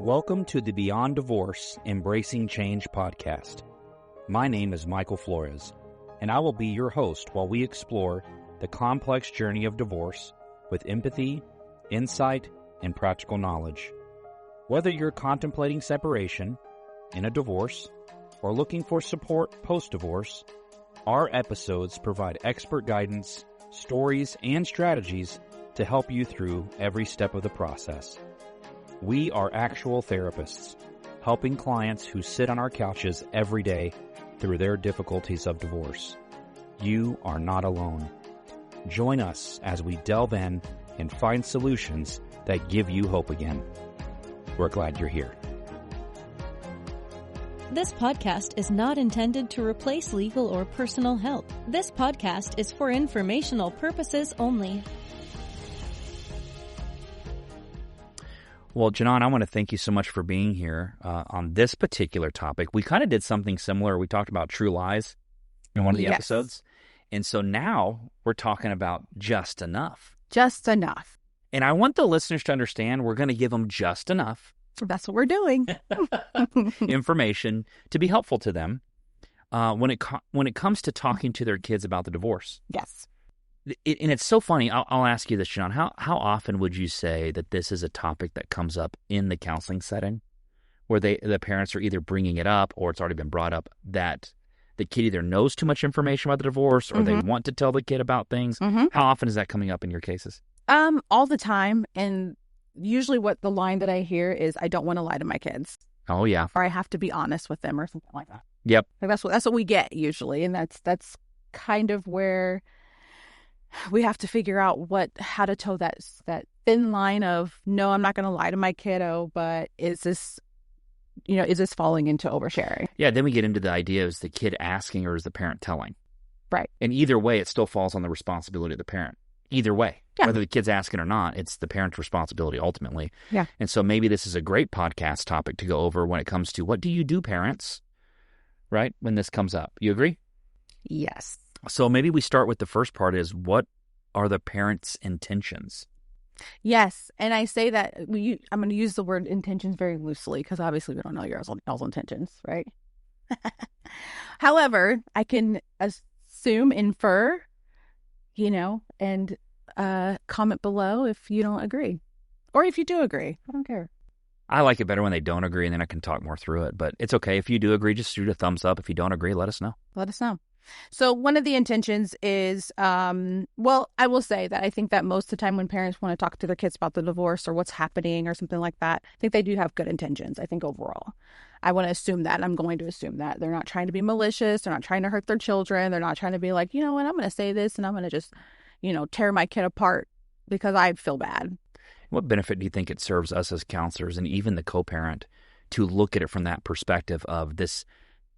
Welcome to the Beyond Divorce Embracing Change podcast. My name is Michael Flores, and I will be your host while we explore the complex journey of divorce with empathy, insight, and practical knowledge. Whether you're contemplating separation, in a divorce, or looking for support post-divorce, our episodes provide expert guidance, stories, and strategies to help you through every step of the process. We are actual therapists, helping clients who sit on our couches every day through their difficulties of divorce. You are not alone. Join us as we delve in and find solutions that give you hope again. We're glad you're here. This podcast is not intended to replace legal or personal help. This podcast is for informational purposes only. Well, Janan, I want to thank you so much for being here on this particular topic. We kind of did something similar. We talked about true lies in one of the episodes. And so now we're talking about just enough. Just enough. And I want the listeners to understand we're going to give them just enough. That's what we're doing. Information to be helpful to them when it comes to talking to their kids about the divorce. Yes. And it's so funny. I'll ask you this, John. How often would you say that this is a topic that comes up in the counseling setting, where the parents are either bringing it up or it's already been brought up that the kid either knows too much information about the divorce or they want to tell the kid about things? How often is that coming up in your cases? All the time. And usually what the line that I hear is, I don't want to lie to my kids. Oh, yeah. Or I have to be honest with them or something like that. Yep. Like that's what we get usually. And that's kind of where we have to figure out how to toe that thin line of, no, I'm not going to lie to my kiddo, but is this falling into oversharing? Yeah, then we get into the idea, is the kid asking or is the parent telling? Right. And either way, it still falls on the responsibility of the parent. Either way, whether the kid's asking or not, it's the parent's responsibility ultimately. Yeah. And so maybe this is a great podcast topic to go over when it comes to, what do you do, parents, right, when this comes up? You agree? Yes. So maybe we start with the first part is, what are the parents' intentions? Yes. And I say that I'm going to use the word intentions very loosely because obviously we don't know your all's intentions, right? However, I can infer, and comment below if you don't agree. Or if you do agree. I don't care. I like it better when they don't agree, and then I can talk more through it. But it's okay. If you do agree, just shoot a thumbs up. If you don't agree, let us know. Let us know. So one of the intentions is, I will say that I think that most of the time when parents want to talk to their kids about the divorce or what's happening or something like that, I think they do have good intentions. I think overall, I want to assume that. I'm going to assume that they're not trying to be malicious. They're not trying to hurt their children. They're not trying to be like, you know what, I'm going to say this and I'm going to just, tear my kid apart because I feel bad. What benefit do you think it serves us as counselors and even the co-parent to look at it from that perspective of this?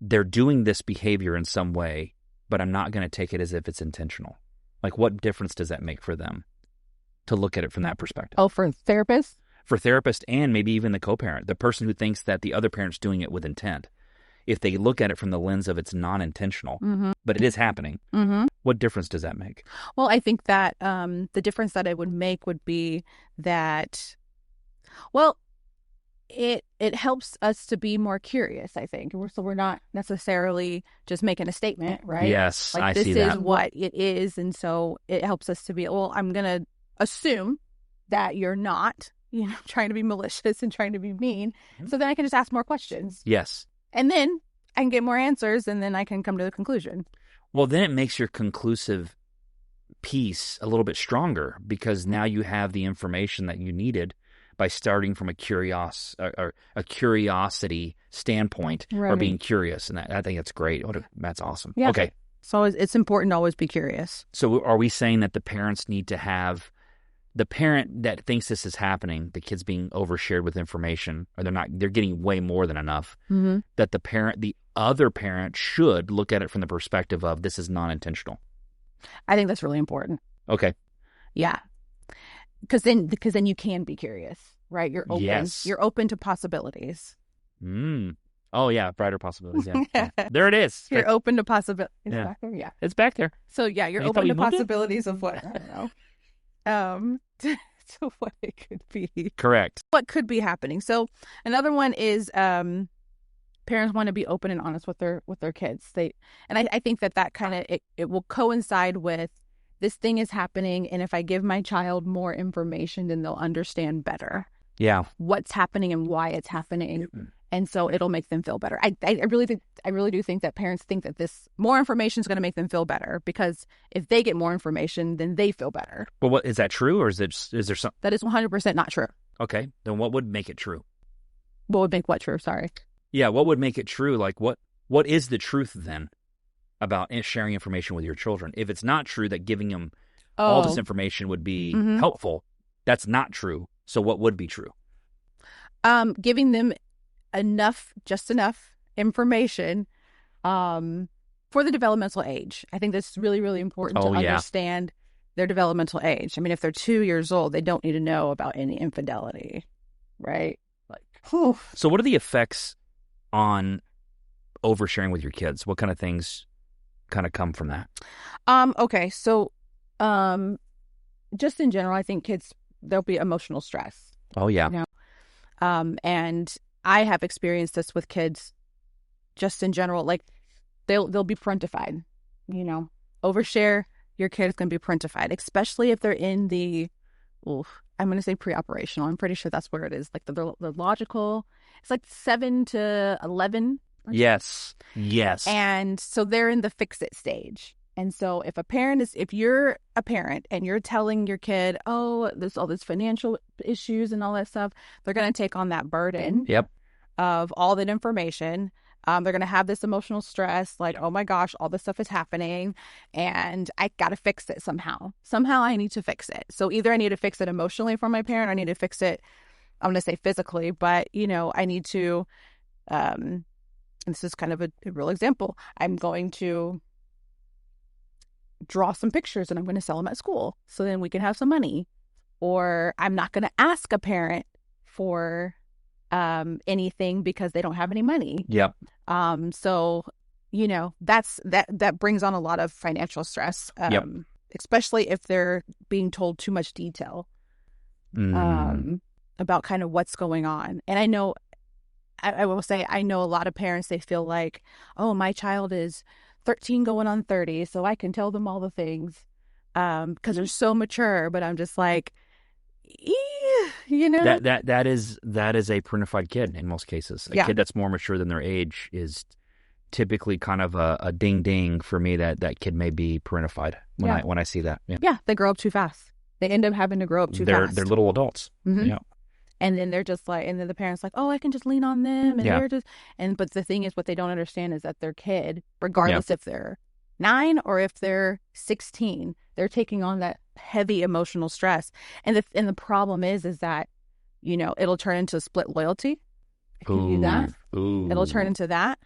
They're doing this behavior in some way, but I'm not going to take it as if it's intentional. Like, what difference does that make for them to look at it from that perspective? Oh, for therapists? For therapists and maybe even the co-parent, the person who thinks that the other parent's doing it with intent. If they look at it from the lens of it's non-intentional, but it is happening, what difference does that make? Well, I think that the difference that it would make would be that, it helps us to be more curious, I think. So we're not necessarily just making a statement, right? Yes, I see that. This is what it is. And so it helps us to be, I'm going to assume that you're not, trying to be malicious and trying to be mean. So then I can just ask more questions. Yes. And then I can get more answers and then I can come to the conclusion. Well, then it makes your conclusive piece a little bit stronger because now you have the information that you needed by starting from a curiosity standpoint, right, or being curious. And I think that's great. That's awesome. Yeah. Okay. So it's important to always be curious. So are we saying that the parents need to have the parent that thinks this is happening, the kid's being overshared with information, or they're getting way more than enough, that the other parent should look at it from the perspective of this is non-intentional? I think that's really important. Okay. Yeah. Because then you can be curious, right? You're open. Yes. You're open to possibilities. Oh, yeah, brighter possibilities, yeah. Yeah. There it is. You're open to possibilities. Yeah. Back there? Yeah. It's back there. So, yeah, you're You thought open we to moved it? possibilities of what, I don't know, to what it could be. Correct. What could be happening. So, another one is parents want to be open and honest with their kids. I think that kind of, it will coincide with this thing is happening, and if I give my child more information, then they'll understand better. Yeah. What's happening and why it's happening. And so it'll make them feel better. I really do think that parents think that this more information is going to make them feel better, because if they get more information, then they feel better. Well, what is that true, or is there something that is 100% not true? Okay, then what would make it true? What would make what true? Sorry. Yeah, what would make it true? Like what is the truth then about sharing information with your children? If it's not true that giving them all this information would be helpful, that's not true. So what would be true? Giving them just enough information for the developmental age. I think that's really, really important to understand their developmental age. I mean, if they're 2 years old, they don't need to know about any infidelity, right? Whew. So what are the effects on oversharing with your kids? What kind of things kind of come from that? Okay, so just in general, I think kids, there'll be emotional stress. Oh, yeah. You know? And I have experienced this with kids just in general. Like, they'll be parentified, overshare, your kid is going to be parentified, especially if they're in the, I'm going to say pre-operational. I'm pretty sure that's where it is. Like the logical, it's like 7 to 11. Yes. And so they're in the fix-it stage. And so if you're a parent and you're telling your kid, oh, there's all this financial issues and all that stuff, they're going to take on that burden of all that information. They're going to have this emotional stress, like, oh my gosh, all this stuff is happening and I got to fix it somehow. Somehow I need to fix it. So either I need to fix it emotionally for my parent, or I need to fix it, I'm going to say physically, but, I need to, and this is kind of a real example. I'm going to draw some pictures and I'm going to sell them at school so then we can have some money. Or I'm not going to ask a parent for anything because they don't have any money. Yep. So, that brings on a lot of financial stress, especially if they're being told too much detail about kind of what's going on. And I know, I will say, I know a lot of parents, they feel like, oh, my child is 13 going on 30, so I can tell them all the things because they're so mature. But I'm just like, that is a parentified kid in most cases. A kid that's more mature than their age is typically kind of a ding ding for me that kid may be parentified when I see that. Yeah, they grow up too fast. They end up having to grow up too fast. They're little adults. Mm-hmm. Yeah. And then they're just like, and then the parents like, oh, I can just lean on them. And they're just, but the thing is, what they don't understand is that their kid, regardless if they're 9 or if they're 16, they're taking on that heavy emotional stress. And the problem is that, it'll turn into split loyalty. If you do that, it'll turn into that.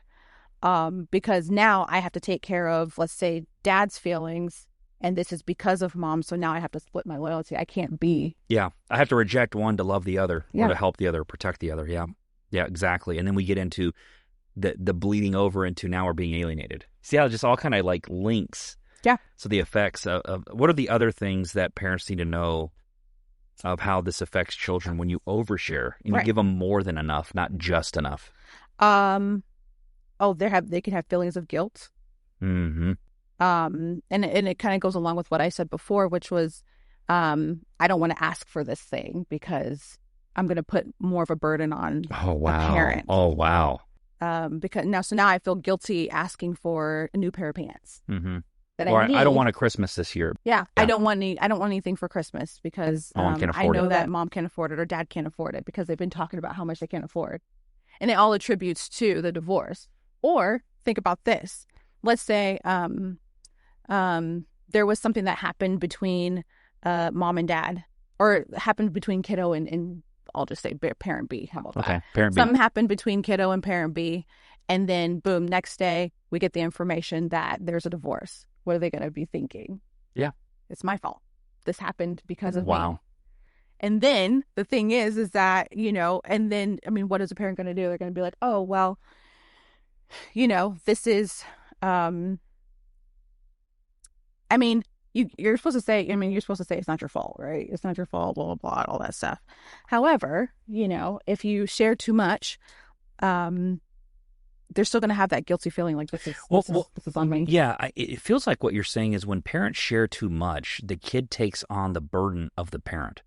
Because now I have to take care of, let's say, dad's feelings, and this is because of mom. So now I have to split my loyalty. I can't be. Yeah. I have to reject one to love the other or to help the other, protect the other. Yeah. Yeah, exactly. And then we get into the bleeding over into now we're being alienated. See how it just all kind of like links. Yeah. So the effects of what are the other things that parents need to know of how this affects children when you overshare and you give them more than enough, not just enough? They can have feelings of guilt. Mm-hmm. And it kind of goes along with what I said before, which was, I don't want to ask for this thing because I'm going to put more of a burden on a parent. Oh, wow. Because now I feel guilty asking for a new pair of pants. Mm-hmm. I don't want a Christmas this year. Yeah. I don't want anything for Christmas because I know that mom can't afford it or dad can't afford it because they've been talking about how much they can't afford. And it all attributes to the divorce. Or think about this. Let's say there was something that happened between mom and dad, or happened between kiddo and I'll just say parent B. How about that? Okay, parent B. Something happened between kiddo and parent B, and then boom, next day we get the information that there's a divorce. What are they going to be thinking? Yeah, it's my fault. This happened because of me. Wow. And then the thing is that and then what is a parent going to do? They're going to be like, oh well, this is, I mean, you're supposed to say, it's not your fault, right? It's not your fault, blah, blah, blah, all that stuff. However, if you share too much, they're still going to have that guilty feeling like this is on me. Yeah, it feels like what you're saying is when parents share too much, the kid takes on the burden of the parent.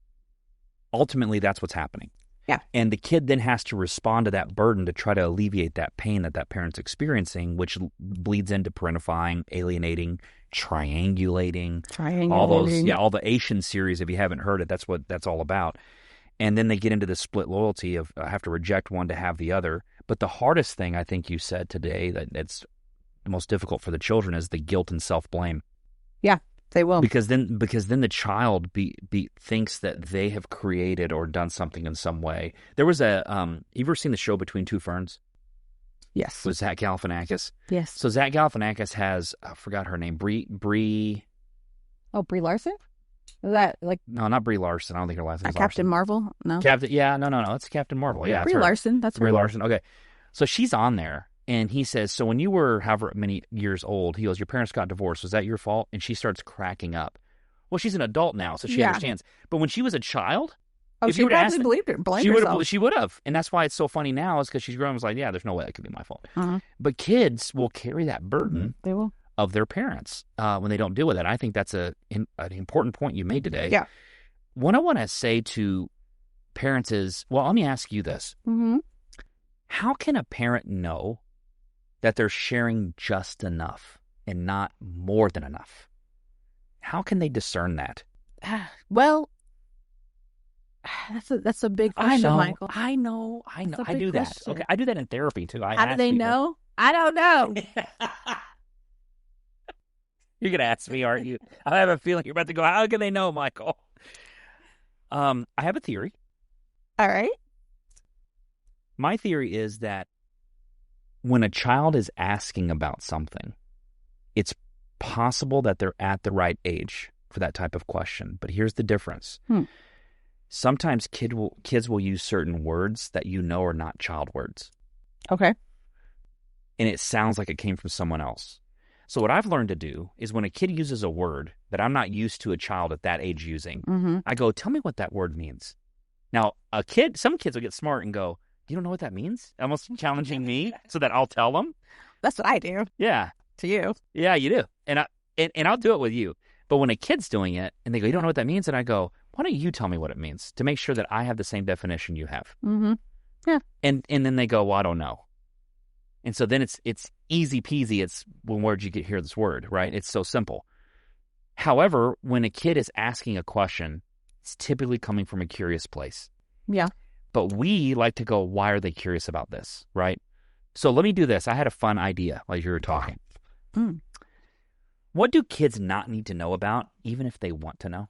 Ultimately, that's what's happening. Yeah. And the kid then has to respond to that burden to try to alleviate that pain that parent's experiencing, which bleeds into parentifying, alienating, triangulating. All those, all the Asian series, if you haven't heard it, that's what that's all about. And then they get into the split loyalty of I have to reject one to have the other. But the hardest thing I think you said today that's the most difficult for the children is the guilt and self-blame. Yeah, they will. Because then the child thinks that they have created or done something in some way. There was you ever seen the show Between Two Ferns? Yes. With Zach Galifianakis? Yes. So Zach Galifianakis has, I forgot her name, Brie. Oh, Brie Larson? Is that like... No, not Brie Larson. I don't think her last name is Captain Marvel? No. No. It's Captain Marvel. Yeah, Brie Larson. That's Brie Larson. Okay. So she's on there, and he says, so when you were however many years old, he goes, your parents got divorced. Was that your fault? And she starts cracking up. Well, she's an adult now, so she understands. But when she was a child... Oh, she probably believed her. She would have. And that's why it's so funny now is because she's grown and was like, yeah, there's no way that could be my fault. Uh-huh. But kids will carry that burden. They will. Of their parents when they don't deal with it. I think that's an important point you made today. Yeah. What I want to say to parents is, well, let me ask you this. Mm-hmm. How can a parent know that they're sharing just enough and not more than enough? How can they discern that? Well, that's a big question, Michael. I know. I do that. Okay, I do that in therapy too. How do they know? I don't know. You're going to ask me, aren't you? I have a feeling you're about to go, how can they know, Michael? I have a theory. All right. My theory is that when a child is asking about something, it's possible that they're at the right age for that type of question. But here's the difference. Sometimes kids will use certain words that are not child words. Okay. And it sounds like it came from someone else. So what I've learned to do is when a kid uses a word that I'm not used to a child at that age using, I go, tell me what that word means. Now, some kids will get smart and go, you don't know what that means? Almost challenging me so that I'll tell them. That's what I do. Yeah. To you. Yeah, you do. And I'll do it with you. But when a kid's doing it and they go, you don't know what that means? And I go, why don't you tell me what it means to make sure that I have the same definition you have? Mm-hmm. Yeah. And then they go, well, I don't know. And so then it's easy peasy. It's where did you hear this word, right? It's so simple. However, when a kid is asking a question, it's typically coming from a curious place. Yeah. But we like to go, why are they curious about this, right? So let me do this. I had a fun idea while you were talking. What do kids not need to know about, even if they want to know?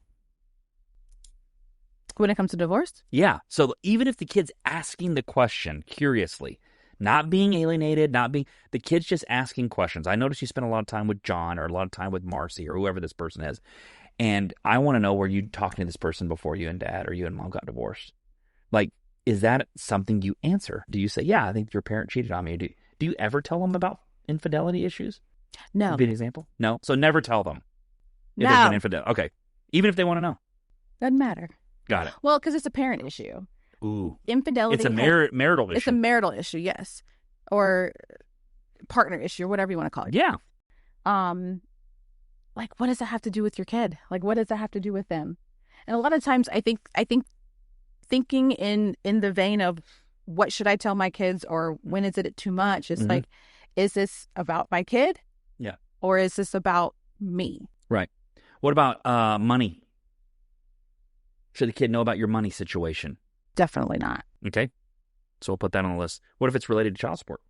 When it comes to divorce? Yeah. So even if the kid's asking the question curiously, not being alienated, the kid's just asking questions. I noticed you spent a lot of time with John or a lot of time with Marcy or whoever this person is. And I want to know, were you talking to this person before you and dad or you and mom got divorced? Like, is that something you answer? Do you say, yeah, I think your parent cheated on me? Do you ever tell them about infidelity issues? No. Be an example? No. So never tell them. If No. there's an infidelity. Okay. Even if they want to know. Doesn't matter. Got it. Well, because it's a parent issue. Ooh. Infidelity. It's a marital issue. It's a marital issue, yes. Or partner issue, or whatever you want to call it. Yeah. Like, what does that have to do with your kid? Like, what does that have to do with them? And a lot of times I think thinking in the vein of what should I tell my kids or when is it too much? It's like, is this about my kid? Yeah. Or is this about me? Right. What about money? Should the kid know about your money situation? Definitely not. Okay. So we'll put that on the list. What if it's related to child support?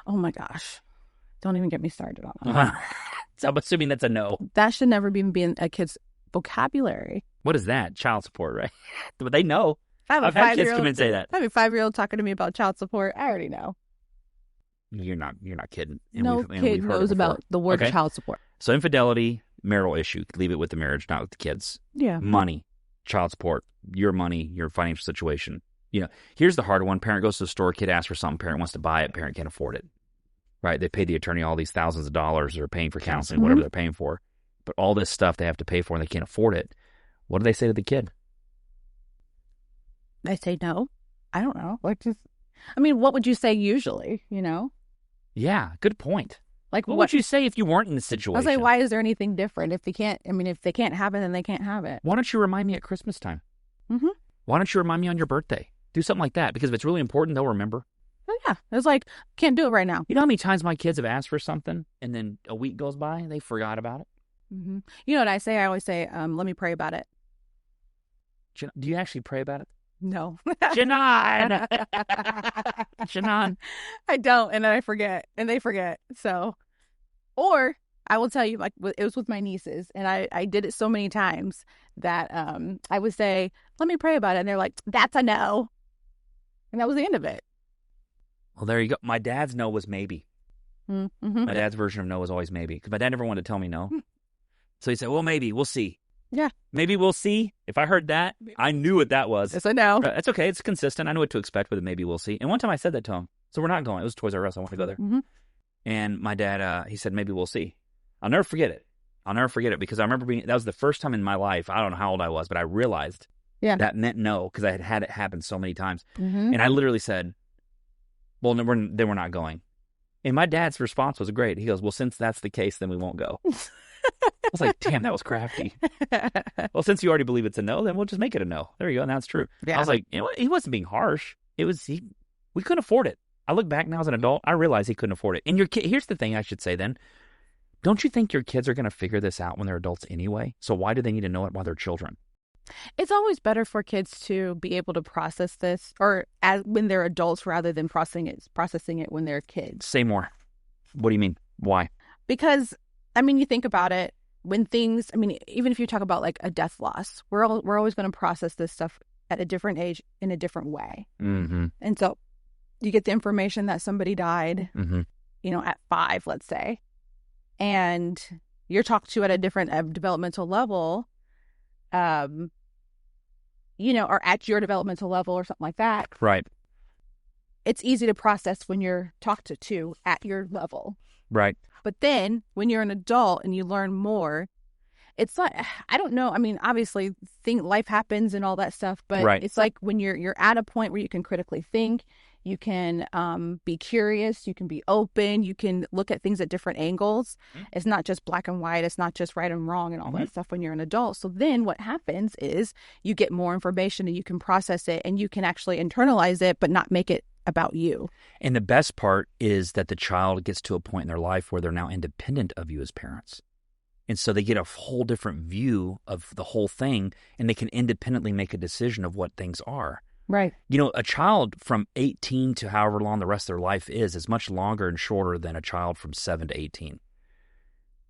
Oh my gosh. Don't even get me started on that. So I'm assuming that's a no. That should never even be in a kid's vocabulary. What is that? Child support, right? But they know. I've had kids come and say that. I have a 5-year-old talking to me about child support. I already know. You're not kidding. And no kid knows about the word child support. So infidelity, marital issue. Leave it with the marriage, not with the kids. Yeah. Money, child support, your money, your financial situation. Here's the hard one. Parent goes to the store, kid asks for something, parent wants to buy it, parent can't afford it. right? They pay the attorney all these thousands of dollars. They're paying for counseling, Mm-hmm. whatever they're paying for. But all this stuff they have to pay for and they can't afford it. What do they say to the kid? They say no. I don't know. Like, just, I mean, what would you say usually, you know? Yeah, good point. Like, What would you say if you weren't in the I situation? was like, why is there anything different? If they can't, I mean, if they can't have it, then they can't have it. Why don't you remind me at Christmas time? Mm-hmm. Why don't you remind me on your birthday? Do something like that, because if it's really important, they'll remember. Oh, yeah. It was like, can't do it right now. You know how many times my kids have asked for something and then a week goes by and they forgot about it? Mm-hmm. You know what I say? I always say, let me pray about it. Do you actually pray about it? No. Janan! Janan. I don't, and then I forget, and they forget. So, or I will tell you, like, it was with my nieces, and I did it so many times that I would say, let me pray about it, and they're like, that's a no. And that was the end of it. Well, there you go. My dad's no was maybe. Mm-hmm. My dad's version of no was always maybe, because my dad never wanted to tell me no. So he said, well, maybe. We'll see. Yeah. Maybe we'll see. If I heard that, I knew what that was. It's a no. That's okay. It's consistent. I know what to expect with it. Maybe we'll see. And one time I said that to him. So we're not going. It was Toys R Us. I wanted to go there. Mm-hmm. And my dad, he said, maybe we'll see. I'll never forget it. Because I remember that was the first time in my life. I don't know how old I was, but I realized that meant no, because I had had it happen so many times. Mm-hmm. And I literally said, well, then we're not going. And my dad's response was great. He goes, well, since that's the case, then we won't go. I was like, damn, that was crafty. Well, since you already believe it's a no, then we'll just make it a no. There you go. And that's true. Yeah. I was like, you know, he wasn't being harsh. It was, we couldn't afford it. I look back now as an adult, I realize he couldn't afford it. And your kid, here's the thing I should say then. Don't you think your kids are going to figure this out when they're adults anyway? So why do they need to know it while they're children? It's always better for kids to be able to process this when they're adults rather than processing it when they're kids. Say more. What do you mean? Why? Because, I mean, you think about it, when things, I mean, even if you talk about like a death loss, we're always going to process this stuff at a different age in a different way. Mm-hmm. And so you get the information that somebody died, mm-hmm. you know, at 5, let's say, and you're talked to at a different developmental level, you know, or at your developmental level or something like that. Right. It's easy to process when you're talked to at your level. Right. But then when you're an adult and you learn more, it's like, I don't know. I mean, obviously life happens and all that stuff, but right. It's like when you're at a point where you can critically think, you can be curious, you can be open, you can look at things at different angles. Mm-hmm. It's not just black and white. It's not just right and wrong and all mm-hmm. that stuff when you're an adult. So then what happens is you get more information and you can process it and you can actually internalize it, but not make it about you. And the best part is that the child gets to a point in their life where they're now independent of you as parents. And so they get a whole different view of the whole thing, and they can independently make a decision of what things are. Right. You know, a child from 18 to however long the rest of their life is much longer and shorter than a child from 7 to 18.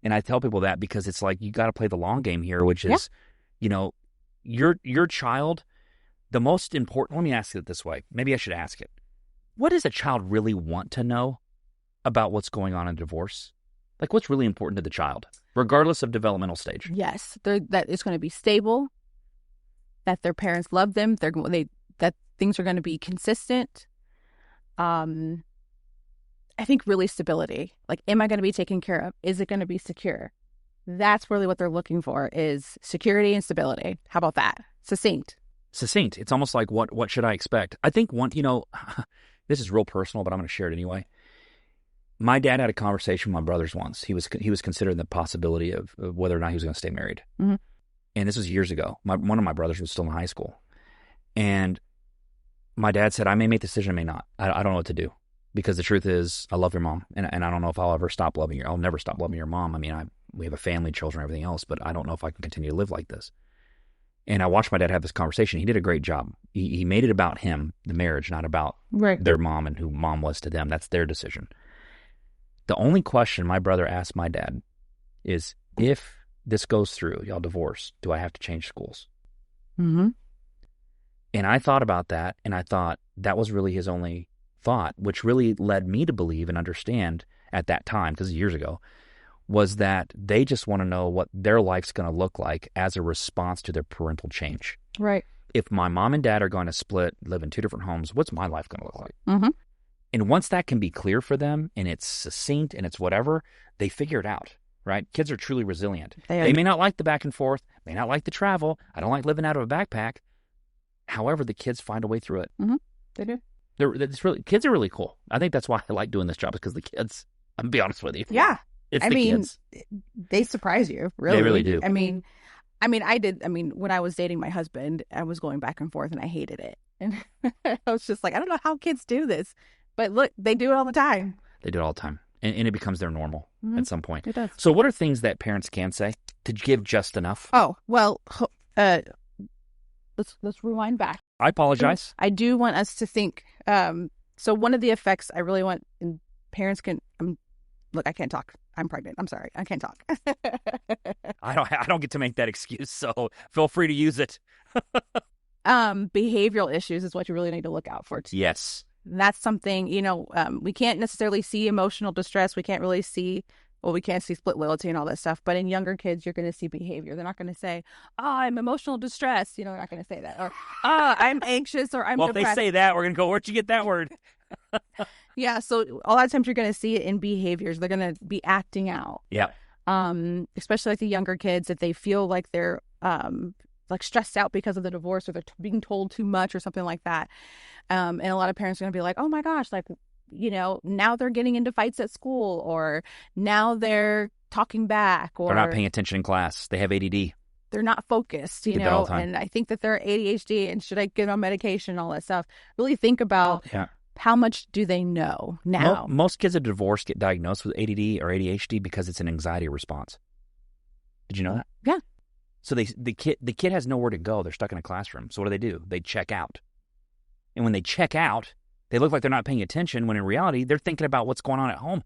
And I tell people that because it's like you got to play the long game here, which is, you know, your child, the most important, let me ask it this way. Maybe I should ask it. What does a child really want to know about what's going on in divorce? Like, what's really important to the child, regardless of developmental stage? Yes, that it's going to be stable, that their parents love them, that things are going to be consistent. I think really stability. Like, am I going to be taken care of? Is it going to be secure? That's really what they're looking for, is security and stability. How about that? Succinct. It's almost like, what should I expect? I think this is real personal, but I'm going to share it anyway. My dad had a conversation with my brothers once. He was considering the possibility of whether or not he was going to stay married. Mm-hmm. And this was years ago. One of my brothers was still in high school. And my dad said, I may make the decision, I may not. I don't know what to do. Because the truth is, I love your mom. And I don't know if I'll ever stop loving her. I'll never stop loving your mom. I mean, we have a family, children, everything else. But I don't know if I can continue to live like this. And I watched my dad have this conversation. He did a great job. He made it about him, the marriage, not about their mom and who mom was to them. That's their decision. The only question my brother asked my dad is, if this goes through, y'all divorce, do I have to change schools? Mm-hmm. And I thought about that, and I thought that was really his only thought, which really led me to believe and understand at that time, because years ago, was that they just want to know what their life's going to look like as a response to their parental change. Right. If my mom and dad are going to split, live in 2 different homes, what's my life going to look like? Mm-hmm. And once that can be clear for them and it's succinct and it's whatever, they figure it out, right? Kids are truly resilient. They may not like the back and forth, may not like the travel. I don't like living out of a backpack. However, the kids find a way through it. Mm-hmm. They do. Kids are really cool. I think that's why I like doing this job, is because the kids, I'm going to be honest with you. Yeah. It's I the mean, kids. They surprise you, really. They really do. I mean, when I was dating my husband, I was going back and forth and I hated it. And I was just like, I don't know how kids do this. But look, they do it all the time. They do it all the time. And it becomes their normal at some point. It does. So what are things that parents can say to give just enough? Oh, well, let's rewind back. I apologize. I do want us to think. So one of the effects I really want, and parents can, look, I can't talk. I'm pregnant. I'm sorry. I can't talk. I don't get to make that excuse, so feel free to use it. Behavioral issues is what you really need to look out for. Yes. And that's something, we can't necessarily see emotional distress. We can't really see, we can't see split loyalty and all that stuff. But in younger kids, you're going to see behavior. They're not going to say, I'm emotional distress. They're not going to say that. Or, I'm anxious, or I'm depressed. If they say that, we're going to go, where'd you get that word? Yeah. So a lot of times you're going to see it in behaviors. They're going to be acting out. Yeah. Especially like the younger kids, if they feel like they're like stressed out because of the divorce, or they're being told too much or something like that. And a lot of parents are going to be like, oh my gosh, like, now they're getting into fights at school, or now they're talking back, or they're not paying attention in class. They have ADD. They're not focused, and I think that they're ADHD, and should I get on medication and all that stuff? Really think about how much do they know now? Most kids at divorce get diagnosed with ADD or ADHD because it's an anxiety response. Did you know that? Yeah. So the kid has nowhere to go. They're stuck in a classroom. So what do? They check out. And when they check out, they look like they're not paying attention, when in reality, they're thinking about what's going on at home.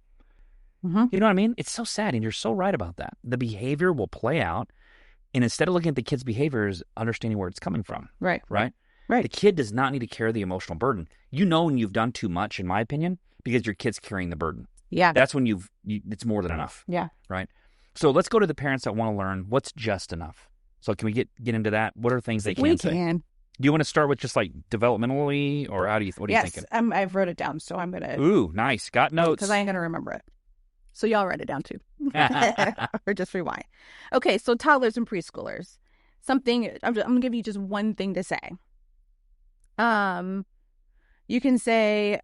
Mm-hmm. You know what I mean? It's so sad, and you're so right about that. The behavior will play out, and instead of looking at the kid's behaviors, understanding where it's coming from. Right. The kid does not need to carry the emotional burden. When you've done too much, in my opinion, because your kid's carrying the burden. Yeah. That's when it's more than enough. Yeah. Right? So let's go to the parents that want to learn what's just enough. So can we get into that? What are things they can say? We can. Do you want to start with just like developmentally, or what are you thinking? Yes, I've wrote it down, so I'm going to. Ooh, nice. Got notes. Because I ain't going to remember it. So y'all write it down too. Or just rewind. Okay, so toddlers and preschoolers. I'm going to give you just one thing to say. You can say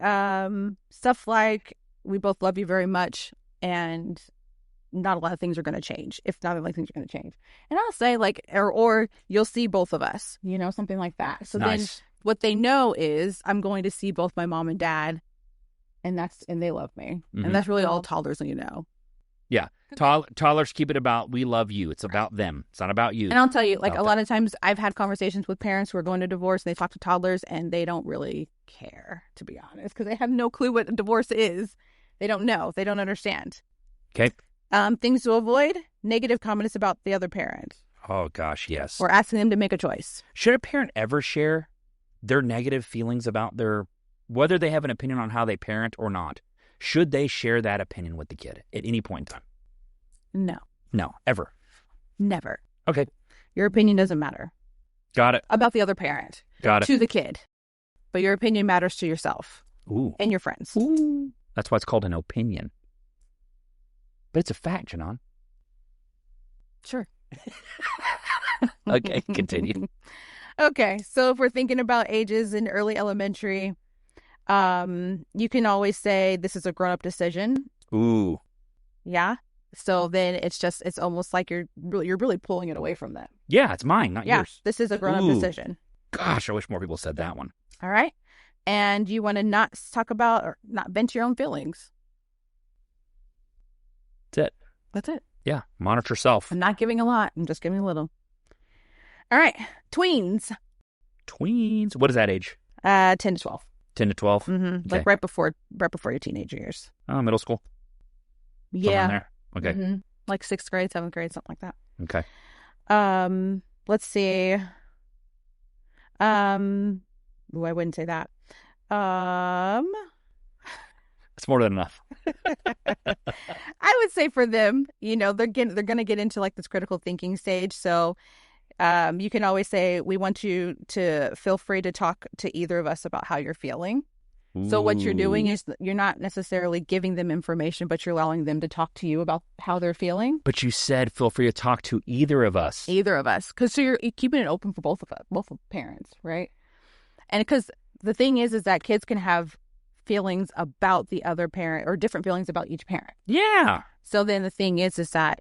stuff like, we both love you very much, and not a lot of things are going to change. If not, a lot of things are going to change. And I'll say like, or you'll see both of us, something like that. So nice. Then what they know is I'm going to see both my mom and dad, and they love me. Mm-hmm. And that's really all toddlers need to know. Yeah. Toddlers keep it about, we love you. It's about them. It's not about you. And I'll tell you, like, a lot of times I've had conversations with parents who are going to divorce, and they talk to toddlers, and they don't really care, to be honest, because they have no clue what a divorce is. They don't know. They don't understand. Okay. Things to avoid: negative comments about the other parent. Oh, gosh, yes. Or asking them to make a choice. Should a parent ever share their negative feelings about whether they have an opinion on how they parent or not? Should they share that opinion with the kid at any point in time? No. No, ever. Never. Okay. Your opinion doesn't matter. Got it. About the other parent. Got it. To the kid. But your opinion matters to yourself. Ooh. And your friends. Ooh. That's why it's called an opinion. But it's a fact, Janon. Sure. Okay, continue. Okay, so if we're thinking about ages in early elementary, you can always say, this is a grown-up decision. Ooh. Yeah. So then it's almost like you're really pulling it away from them. Yeah, it's mine, not yours. This is a grown-up decision. Gosh, I wish more people said that one. All right. And you want to not talk about or not vent your own feelings. That's it. Yeah, monitor self. I'm not giving a lot. I'm just giving a little. All right. Tweens. What is that age? 10 to 12. 10 to 12? Mm-hmm. Okay. Like right before your teenage years. Oh, middle school? Yeah. There. Okay. Mm-hmm. Like 6th grade, 7th grade, something like that. Okay. Let's see. I wouldn't say that. It's more than enough. I would say for them, they're going to get into like this critical thinking stage. So you can always say, we want you to feel free to talk to either of us about how you're feeling. So what you're doing Ooh. is you're not necessarily giving them information, but you're allowing them to talk to you about how they're feeling. But you said feel free to talk to either of us. Either of us. Because so you're keeping it open for both of us, both of parents, right? And because the thing is that kids can have feelings about the other parent or different feelings about each parent. Yeah. So then the thing is that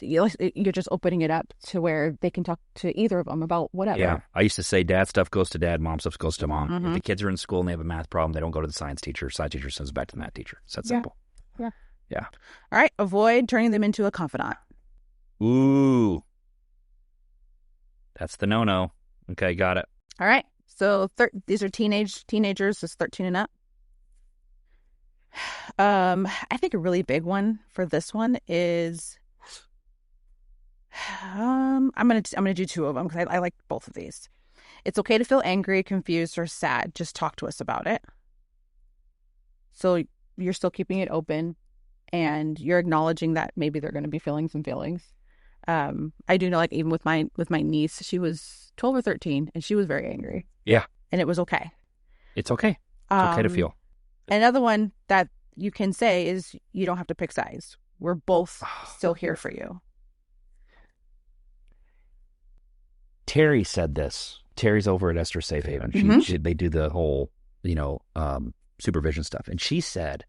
you're just opening it up to where they can talk to either of them about whatever. Yeah. I used to say dad stuff goes to dad, mom stuff goes to mom. Mm-hmm. If the kids are in school and they have a math problem, they don't go to the science teacher. Science teacher sends it back to the math teacher. It's that simple. Yeah. Yeah. All right. Avoid turning them into a confidant. Ooh. That's the no-no. Okay, got it. All right. So these are teenagers, just 13 and up. I think a really big one for this one is I'm gonna do two of them because I like both of these. It's okay to feel angry, confused, or sad. Just talk to us about it. So you're still keeping it open, and you're acknowledging that maybe they're going to be feeling some feelings. I do know, like even with my niece, she was 12 or 13, and she was very angry. Yeah, and it was okay. It's okay. It's okay to feel. Another one that you can say is you don't have to pick sides. We're both still here for you. Terry said this. Terry's over at Esther Safe Haven. They do the whole, supervision stuff. And she said,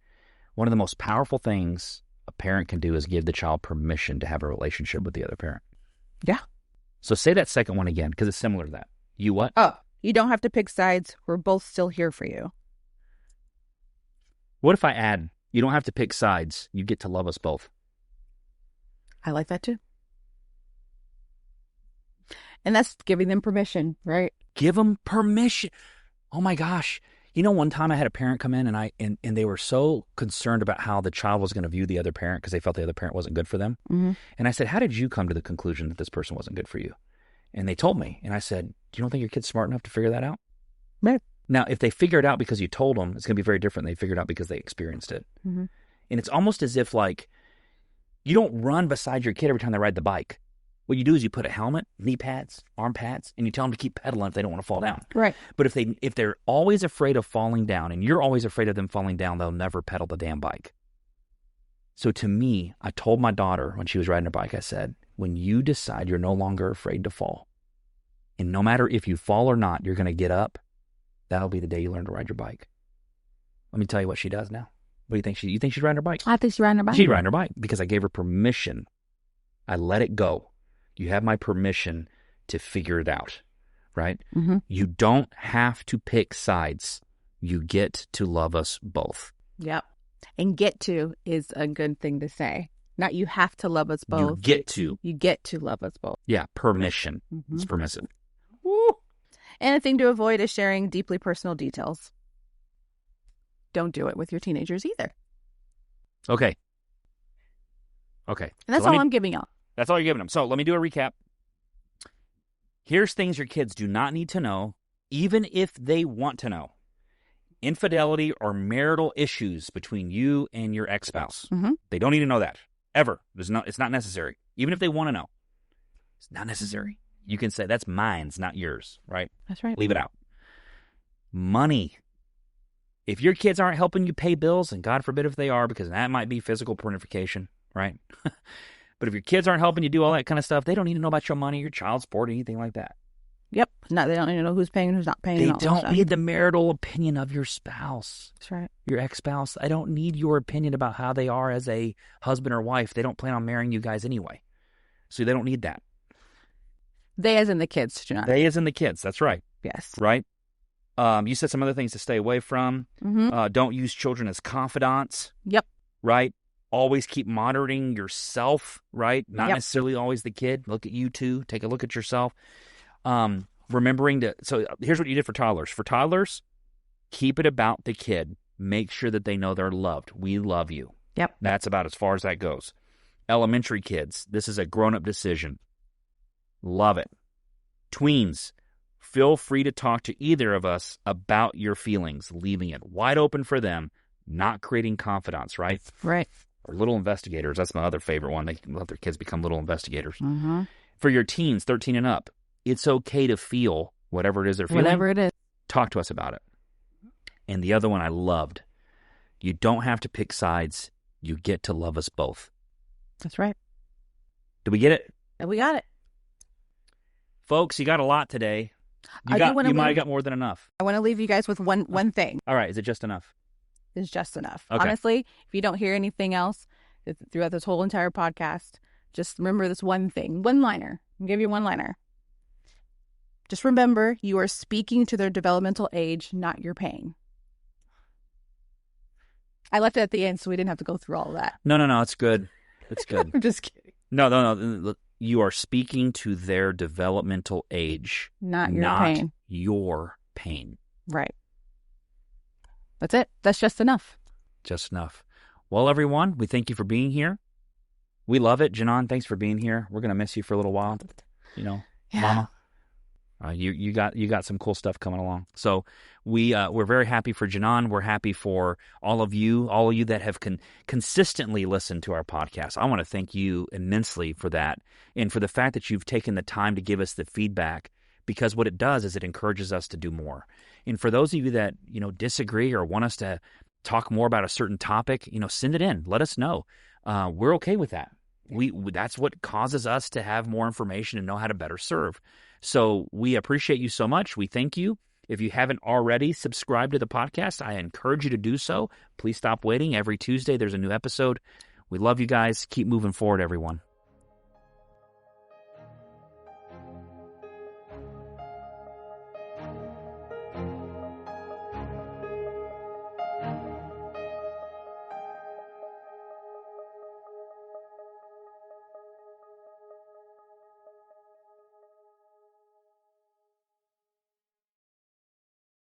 one of the most powerful things a parent can do is give the child permission to have a relationship with the other parent. Yeah. So say that second one again, because it's similar to that. You what? Oh, you don't have to pick sides. We're both still here for you. What if I add, you don't have to pick sides. You get to love us both. I like that too. And that's giving them permission, right? Give them permission. Oh my gosh. One time I had a parent come in and they were so concerned about how the child was going to view the other parent because they felt the other parent wasn't good for them. Mm-hmm. And I said, how did you come to the conclusion that this person wasn't good for you? And they told me. And I said, do you don't think your kid's smart enough to figure that out? Right. Now, if they figure it out because you told them, it's going to be very different than they figured out because they experienced it. Mm-hmm. And it's almost as if you don't run beside your kid every time they ride the bike. What you do is you put a helmet, knee pads, arm pads, and you tell them to keep pedaling if they don't want to fall down. Right. But if they're always afraid of falling down and you're always afraid of them falling down, they'll never pedal the damn bike. So to me, I told my daughter when she was riding her bike, I said, when you decide you're no longer afraid to fall, and no matter if you fall or not, you're going to get up, that'll be the day you learn to ride your bike. Let me tell you what she does now. What do you think? You think she's riding her bike? I think she's riding her bike. She's riding her bike because I gave her permission. I let it go. You have my permission to figure it out, right? Mm-hmm. You don't have to pick sides. You get to love us both. Yep. And get to is a good thing to say. Not you have to love us both. You get to. You get to love us both. Yeah, permission. Mm-hmm. It's permissive. Woo. And a thing to avoid is sharing deeply personal details. Don't do it with your teenagers either. Okay. And that's all I'm giving y'all. That's all you're giving them. So let me do a recap. Here's things your kids do not need to know, even if they want to know. Infidelity or marital issues between you and your ex-spouse. Mm-hmm. They don't need to know that. Ever. It's not necessary. Even if they want to know. It's not necessary. You can say, that's mine, it's not yours, right? That's right. Leave it out. Money. If your kids aren't helping you pay bills, and God forbid if they are, because that might be physical parentification, right? But if your kids aren't helping you do all that kind of stuff, they don't need to know about your money, your child support, anything like that. Yep. No, they don't need to know who's paying and who's not paying. They don't need the marital opinion of your spouse. That's right. Your ex-spouse. I don't need your opinion about how they are as a husband or wife. They don't plan on marrying you guys anyway. So they don't need that. They as in the kids, John. They as in the kids. That's right. Yes. Right? You said some other things to stay away from. Mm-hmm. Don't use children as confidants. Yep. Right? Always keep monitoring yourself, right? Not necessarily always the kid. Look at you too. Take a look at yourself. Remembering to, so here's what you did for toddlers. For toddlers, keep it about the kid. Make sure that they know they're loved. We love you. Yep. That's about as far as that goes. Elementary kids, this is a grown-up decision. Love it. Tweens, feel free to talk to either of us about your feelings, leaving it wide open for them, not creating confidants, right? Right. Or little investigators. That's my other favorite one. They let their kids become little investigators. Mm-hmm. For your teens, 13 and up, it's okay to feel whatever it is they're feeling. Whatever it is. Talk to us about it. And the other one I loved. You don't have to pick sides. You get to love us both. That's right. Did we get it? We got it. Folks, you got a lot today. You might have got more than enough. I want to leave you guys with one thing. All right. Is it just enough? It's just enough. Okay. Honestly, if you don't hear anything else throughout this whole entire podcast, just remember this one thing. One-liner. I'll give you one-liner. Just remember, you are speaking to their developmental age, not your pain. I left it at the end so we didn't have to go through all of that. No. It's good. It's good. I'm just kidding. No. You are speaking to their developmental age. Not pain. Your pain. Right. That's it. That's just enough. Just enough. Well, everyone, we thank you for being here. We love it. Janan, thanks for being here. We're going to miss you for a little while. Yeah. Mama. You got some cool stuff coming along. So we're very happy for Janan. We're happy for all of you that have consistently listened to our podcast. I want to thank you immensely for that, and for the fact that you've taken the time to give us the feedback, because what it does is it encourages us to do more. And for those of you that disagree or want us to talk more about a certain topic, send it in. Let us know. We're okay with that. That's what causes us to have more information and know how to better serve. So we appreciate you so much. We thank you. If you haven't already subscribed to the podcast, I encourage you to do so. Please stop waiting. Every Tuesday, there's a new episode. We love you guys. Keep moving forward, everyone.